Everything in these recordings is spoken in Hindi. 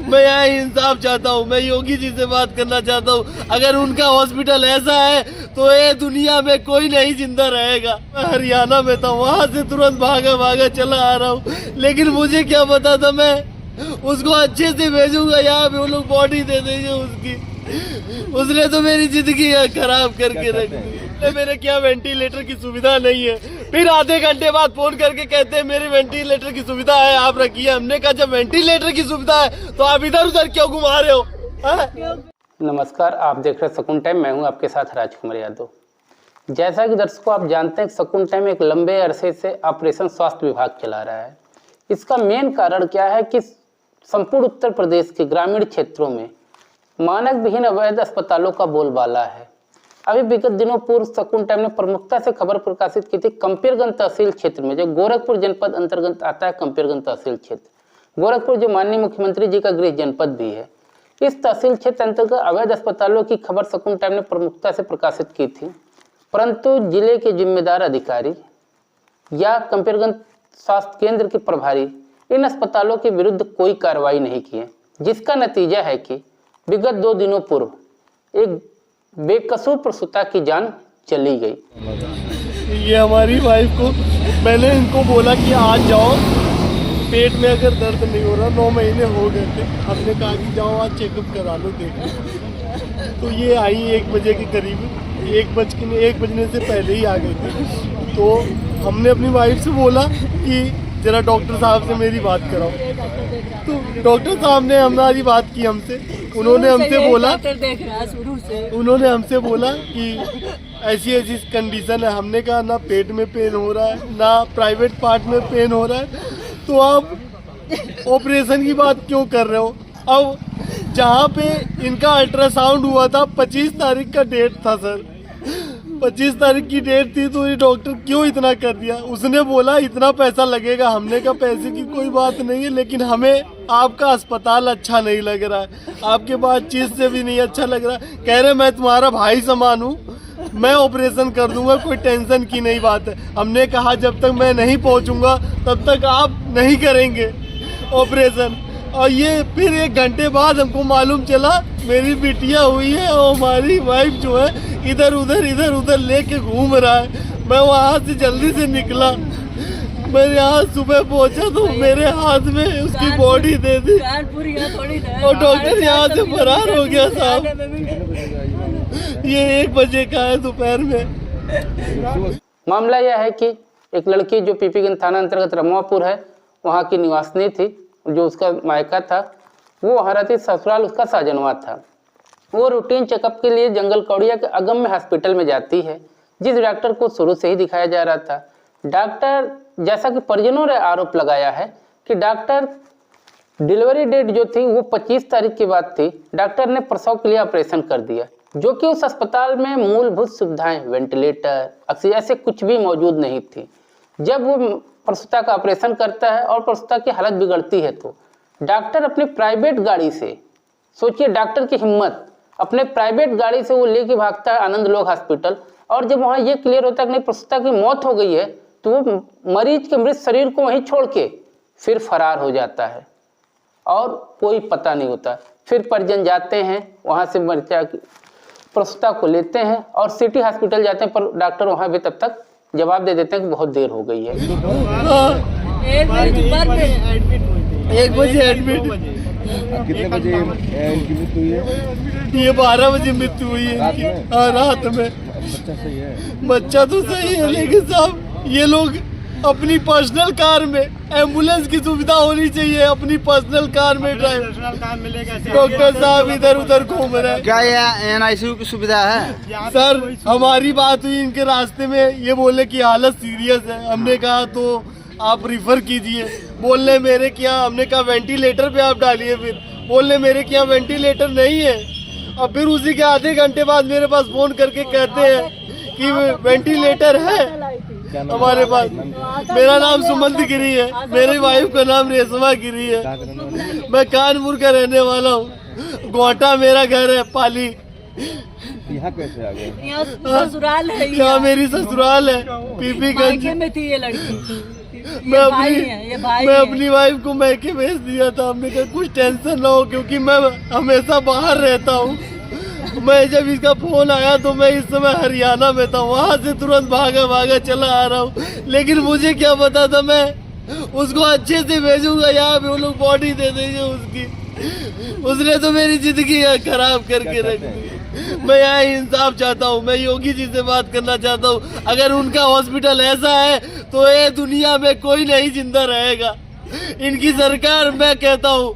मैं यहाँ इंसाफ चाहता हूँ, मैं योगी जी से बात करना चाहता हूँ। अगर उनका हॉस्पिटल ऐसा है तो ये दुनिया में कोई नहीं जिंदा रहेगा। मैं हरियाणा में था, वहाँ से तुरंत भागा चला आ रहा हूँ, लेकिन मुझे क्या पता था मैं उसको अच्छे से भेजूंगा, यहाँ पे वो लोग बॉडी दे देंगे उसकी। उसने तो मेरी जिंदगी खराब करके रख दी। मेरे क्या वेंटिलेटर की सुविधा नहीं है, फिर आधे घंटे बाद फोन करके कहते हैं मेरे वेंटिलेटर की सुविधा है, आप रखिए। हमने कहा जब वेंटिलेटर की सुविधा है तो आप इधर उधर क्यों घुमा रहे हो? नमस्कार, आप देख रहे हैं शकुन टाइम। मैं हूं आपके साथ राजकुमार यादव। जैसा कि दर्शकों आप जानते हैं, शकुन टाइम एक लंबे अरसे से ऑपरेशन स्वास्थ्य विभाग चला रहा है। इसका मेन कारण क्या है कि संपूर्ण उत्तर प्रदेश के ग्रामीण क्षेत्रों में मानक विहीन अवैध अस्पतालों का बोलबाला है। अभी विगत दिनों पूर्व शकुन टाइम ने प्रमुखता से खबर प्रकाशित की थी कंपेरगंज तहसील क्षेत्र में, जो गोरखपुर जनपद अंतर्गत आता है। कंपेरगंज तहसील क्षेत्र गोरखपुर जो माननीय मुख्यमंत्री जी का गृह जनपद भी है, इस तहसील क्षेत्र अंतर्गत अवैध अस्पतालों की खबर शकुन टाइम ने प्रमुखता से प्रकाशित की थी। परंतु जिले के जिम्मेदार अधिकारी या कंपेरगंज स्वास्थ्य केंद्र के प्रभारी इन अस्पतालों के विरुद्ध कोई कार्रवाई नहीं की है, जिसका नतीजा है कि विगत 2 दिनों पूर्व एक बेकसूर प्रसूता की जान चली गई। ये हमारी वाइफ को मैंने इनको बोला कि आज जाओ, पेट में अगर दर्द नहीं हो रहा, 9 महीने हो गए थे, हमने कहा कि जाओ आज चेकअप करा लो देखो। तो ये आई 1 बजे के करीब, 1 बजने से पहले ही आ गई थी। तो हमने अपनी वाइफ से बोला कि जरा डॉक्टर साहब से मेरी बात कराओ। तो डॉक्टर साहब ने हमारी बात की हमसे। उन्होंने हमसे बोला कि ऐसी ऐसी कंडीशन है। हमने कहा ना पेट में पेन हो रहा है, ना प्राइवेट पार्ट में पेन हो रहा है, तो आप ऑपरेशन की बात क्यों कर रहे हो? अब जहाँ पे इनका अल्ट्रासाउंड हुआ था 25 तारीख का डेट था सर, 25 तारीख की डेट थी, तो ये डॉक्टर क्यों इतना कर दिया? उसने बोला इतना पैसा लगेगा। हमने कहा पैसे की कोई बात नहीं है, लेकिन हमें आपका अस्पताल अच्छा नहीं लग रहा है, आपके बातचीत से भी नहीं अच्छा लग रहा। कह रहे मैं तुम्हारा भाई समान हूँ, मैं ऑपरेशन कर दूंगा, कोई टेंशन की नहीं बात है। हमने कहा जब तक मैं नहीं पहुँचूंगा तब तक आप नहीं करेंगे ऑपरेशन। और ये फिर 1 घंटे बाद हमको मालूम चला मेरी बिटिया हुई है और हमारी वाइफ जो है इधर उधर लेके घूम रहा है। मैं वहाँ से जल्दी से निकला, मैं यहाँ सुबह पहुँचा तो मेरे हाथ में उसकी बॉडी दे दी और डॉक्टर यहाँ से फरार हो गया साहब। ये 1 बजे का है दोपहर में। मामला यह है कि एक लड़की जो पीपीगंज थाना अंतर्गत रमवापुर है, वहाँ की निवासिनी थी, जो उसका मायका था, वो वहाँ रहती, ससुराल उसका साजनवा था। वो रूटीन चेकअप के लिए जंगल कौड़िया के अगम्य हॉस्पिटल में जाती है, जिस डॉक्टर को शुरू से ही दिखाया जा रहा था। डॉक्टर, जैसा कि परिजनों ने आरोप लगाया है कि डॉक्टर डिलीवरी डेट जो थी वो 25 तारीख की बात थी, डॉक्टर ने प्रसव के लिए ऑपरेशन कर दिया, जो कि उस अस्पताल में मूलभूत सुविधाएं, वेंटिलेटर, ऑक्सीजन ऐसे कुछ भी मौजूद नहीं थी। जब वो प्रसूता का ऑपरेशन करता है और प्रसूता की हालत बिगड़ती है तो डॉक्टर अपनी प्राइवेट गाड़ी से, सोचिए डॉक्टर की हिम्मत, अपने प्राइवेट गाड़ी से वो लेके भागता है आनंद लोक हॉस्पिटल। और जब वहाँ ये क्लियर होता है कि नहीं प्रसूता की मौत हो गई है, तो वो मरीज के मृत शरीर को वहीं छोड़ के फिर फरार हो जाता है और कोई पता नहीं होता। फिर परिजन जाते हैं, वहाँ से प्रसूता को लेते हैं और सिटी हॉस्पिटल जाते हैं, पर डॉक्टर वहाँ भी तब तक जवाब दे देते हैं कि बहुत देर हो गई है। 1 बजे एडमिट। कितने बजे इनकी मृत्यु हुई है? ये 12 बजे मृत्यु हुई है रात में। बच्चा सही है? बच्चा तो सही है, लेकिन साहब ये लोग अपनी पर्सनल कार में, एम्बुलेंस की सुविधा होनी चाहिए, अपनी पर्सनल कार में ड्राइव। डॉक्टर साहब इधर उधर घूम रहे हैं। क्या ये NICU की सुविधा है? सर हमारी बात हुई इनके रास्ते में, ये बोले कि हालत सीरियस है। हमने कहा तो आप रिफर कीजिए। बोलने मेरे क्या, हमने कहा वेंटिलेटर पे आप डालिए। फिर बोलने मेरे क्या वेंटिलेटर नहीं है। और फिर उसी के आधे घंटे बाद मेरे पास फोन करके कहते हैं कि वेंटिलेटर है हमारे पास। मेरा नाम सुमंत गिरी है, मेरी वाइफ का नाम रेशमा गिरी है। मैं कानपुर का रहने वाला हूँ, गोटा मेरा घर है, पाली। यहाँ कैसे आ गए? यहाँ ससुराल है, यहाँ मेरी ससुराल है, पीपीगंज में थी ये लड़की। मैं अपनी वाइफ को मैके भेज दिया था। हमने कहा कुछ टेंशन ना हो, क्योंकि मैं हमेशा बाहर रहता हूँ। मैं जब इसका फोन आया तो मैं इस समय हरियाणा में था, वहाँ से तुरंत भागा चला आ रहा हूँ। लेकिन मुझे क्या पता था मैं उसको अच्छे से भेजूंगा, यहाँ पे वो लोग बॉडी दे देंगे उसकी। उसने तो मेरी जिंदगी खराब करके रख दी। मैं यहाँ इंसाफ चाहता हूँ, मैं योगी जी से बात करना चाहता हूँ। अगर उनका हॉस्पिटल ऐसा है तो ये दुनिया में कोई नहीं जिंदा रहेगा। इनकी सरकार, मैं कहता हूँ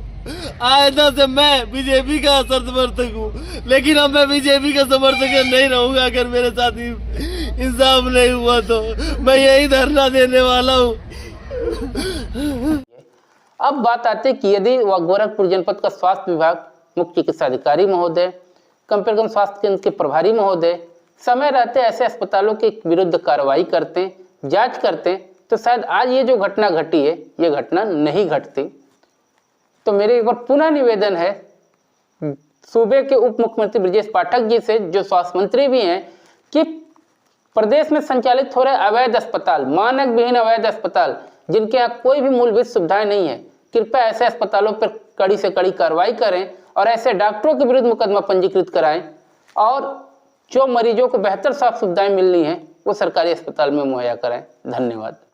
आइंदा से मैं बीजेपी का समर्थक हूँ, लेकिन अब मैं बीजेपी का समर्थक नहीं रहूंगा। अगर मेरे साथ इंसाफ नहीं हुआ तो मैं यही धरना देने वाला हूँ। अब बात आती है कि यदि गोरखपुर जनपद का स्वास्थ्य विभाग, मुख्य चिकित्सा अधिकारी महोदय, कम स्वास्थ्य केंद्र के प्रभारी महोदय समय रहते ऐसे अस्पतालों के विरुद्ध कार्रवाई करते, जांच करते, तो शायद आज ये जो घटना घटी है ये घटना नहीं घटती। तो मेरे एक बार पुनः निवेदन है सूबे के उप मुख्यमंत्री ब्रजेश पाठक जी से, जो स्वास्थ्य मंत्री भी हैं, कि प्रदेश में संचालित हो रहे अवैध अस्पताल, मानक विहीन अवैध अस्पताल, जिनके यहाँ कोई भी मूलभूत सुविधाएं नहीं है, कृपया ऐसे अस्पतालों पर कड़ी से कड़ी कार्रवाई करें और ऐसे डॉक्टरों के विरुद्ध मुकदमा पंजीकृत कराएं और जो मरीजों को बेहतर स्वास्थ्य सुविधाएं मिलनी है वो सरकारी अस्पताल में मुहैया कराएं। धन्यवाद।